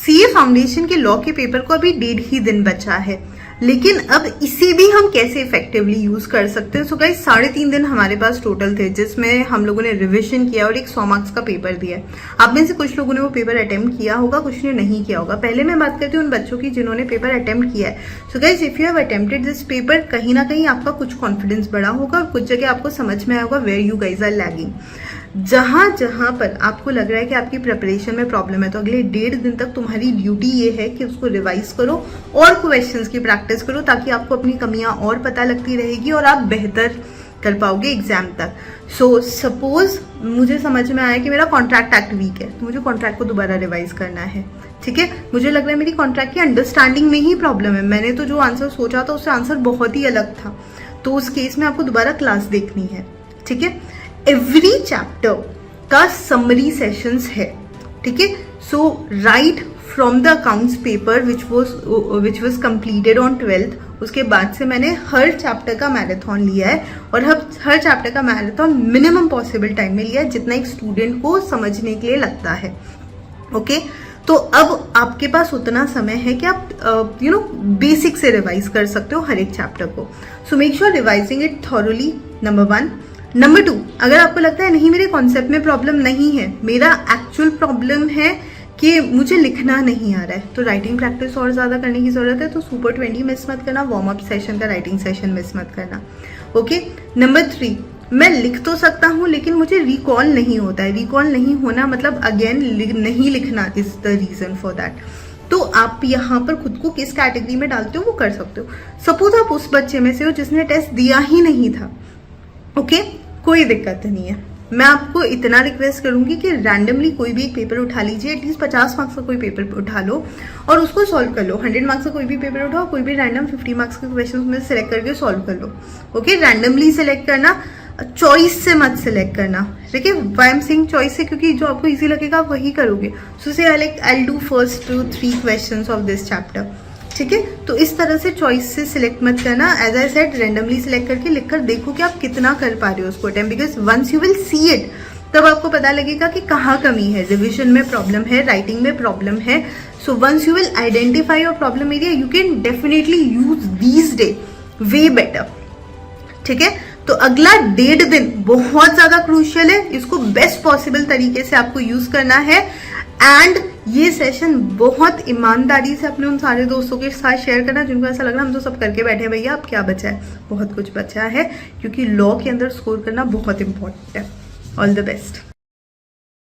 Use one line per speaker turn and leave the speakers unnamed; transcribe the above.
CA foundation के law के paper को अभी 1.5 ही दिन बचा है, लेकिन अब इसे भी हम कैसे इफेक्टिवली यूज कर सकते हैं। सो गाइस 3.5 दिन हमारे पास टोटल थे, जिसमें हम लोगों ने रिवीजन किया और एक 100 मार्क्स का पेपर दिया। आप में से कुछ लोगों ने वो पेपर अटेम्प्ट किया होगा, कुछ ने नहीं किया होगा। पहले मैं बात करती हूँ उन बच्चों की जिन्होंने पेपर अटेम्प्ट किया है। So guys if you have attempted this paper, कहीं ना कहीं आपका कुछ कॉन्फिडेंस बढ़ा होगा और कुछ जगह आपको समझ में आया होगा where you guys are lagging. जहां जहां पर आपको लग रहा है कि आपकी प्रिपरेशन में प्रॉब्लम है, तो अगले 1.5 दिन तक तुम्हारी ड्यूटी ये है कि उसको रिवाइज करो और क्वेश्चंस की प्रैक्टिस करो, ताकि आपको अपनी कमियां और पता लगती रहेगी और आप बेहतर कर पाओगे एग्जाम तक। सो सपोज मुझे समझ में आया कि मेरा कॉन्ट्रैक्ट एक्ट वीक है, तो मुझे कॉन्ट्रैक्ट को दोबारा रिवाइज करना है। ठीक है, मुझे लग रहा है मेरी कॉन्ट्रैक्ट की अंडरस्टैंडिंग में ही प्रॉब्लम है, मैंने तो जो आंसर सोचा था उससे आंसर बहुत ही अलग था, तो उस केस में आपको दोबारा क्लास देखनी है। ठीक है, एवरी चैप्टर का समरी सेशंस है। ठीक है, so right from the accounts paper which was completed on 12th, उसके बाद से मैंने हर चैप्टर का मैराथन लिया है और हर चैप्टर का मैराथन मिनिमम पॉसिबल टाइम में लिया है, जितना एक स्टूडेंट को समझने के लिए लगता है। ओके, तो अब आपके पास उतना समय है कि आप बेसिक से रिवाइज कर सकते हो हर एक चैप्टर को। So make sure revising it thoroughly, number 1। Number 2, अगर आपको लगता है नहीं मेरे कॉन्सेप्ट में प्रॉब्लम नहीं है, मेरा एक्चुअल प्रॉब्लम है कि मुझे लिखना नहीं आ रहा है, तो राइटिंग प्रैक्टिस और ज़्यादा करने की ज़रूरत है। तो सुपर 20 मिस मत करना, वार्म अप सेशन का राइटिंग सेशन मिस मत करना। ओके, नंबर 3, मैं लिख तो सकता हूँ लेकिन मुझे रिकॉल नहीं होता है। रिकॉल नहीं होना मतलब अगेन नहीं लिखना is the reason for that. तो आप यहाँ पर खुद को किस कैटेगरी में डालते हो वो कर सकते हो। सपोज आप उस बच्चे में से हो जिसने टेस्ट दिया ही नहीं था, ओके, कोई दिक्कत नहीं है। मैं आपको इतना रिक्वेस्ट करूंगी कि रैंडमली कोई भी एक पेपर उठा लीजिए, एटलीस्ट 50 मार्क्स का कोई पेपर उठा लो और उसको सॉल्व कर लो। 100 मार्क्स का कोई भी पेपर उठाओ, कोई भी रैंडम 50 मार्क्स के क्वेश्चन में सिलेक्ट करके सॉल्व कर लो। ओके, रैंडमली सिलेक्ट करना, चॉइस से मत सिलेक्ट करना। ठीक है, why I am saying choice से, क्योंकि जो आपको इजी लगेगा आप वही करोगे। सो से I do first 2-3 questions of this chapter. ठीक है, तो इस तरह से चॉइस से सिलेक्ट मत करना। As I said, randomly select करके लिखकर देखो कि आप कितना कर पा रहे हो उसको attempt, because once you will see it तब आपको पता लगेगा कि कहाँ कमी है। रिविजन में प्रॉब्लम है, राइटिंग में प्रॉब्लम है। So once you will identify your problem area, you can definitely use these day way better. ठीक है, तो अगला 1.5 दिन बहुत ज्यादा क्रूशियल है, इसको बेस्ट पॉसिबल तरीके से आपको यूज करना है। एंड ये सेशन बहुत ईमानदारी से अपने उन सारे दोस्तों के साथ शेयर करना जिनको ऐसा लग रहा है हम तो सब करके बैठे हैं। भैया अब क्या बचा है, बहुत कुछ बचा है, क्योंकि लॉ के अंदर स्कोर करना बहुत इंपॉर्टेंट है। All the best.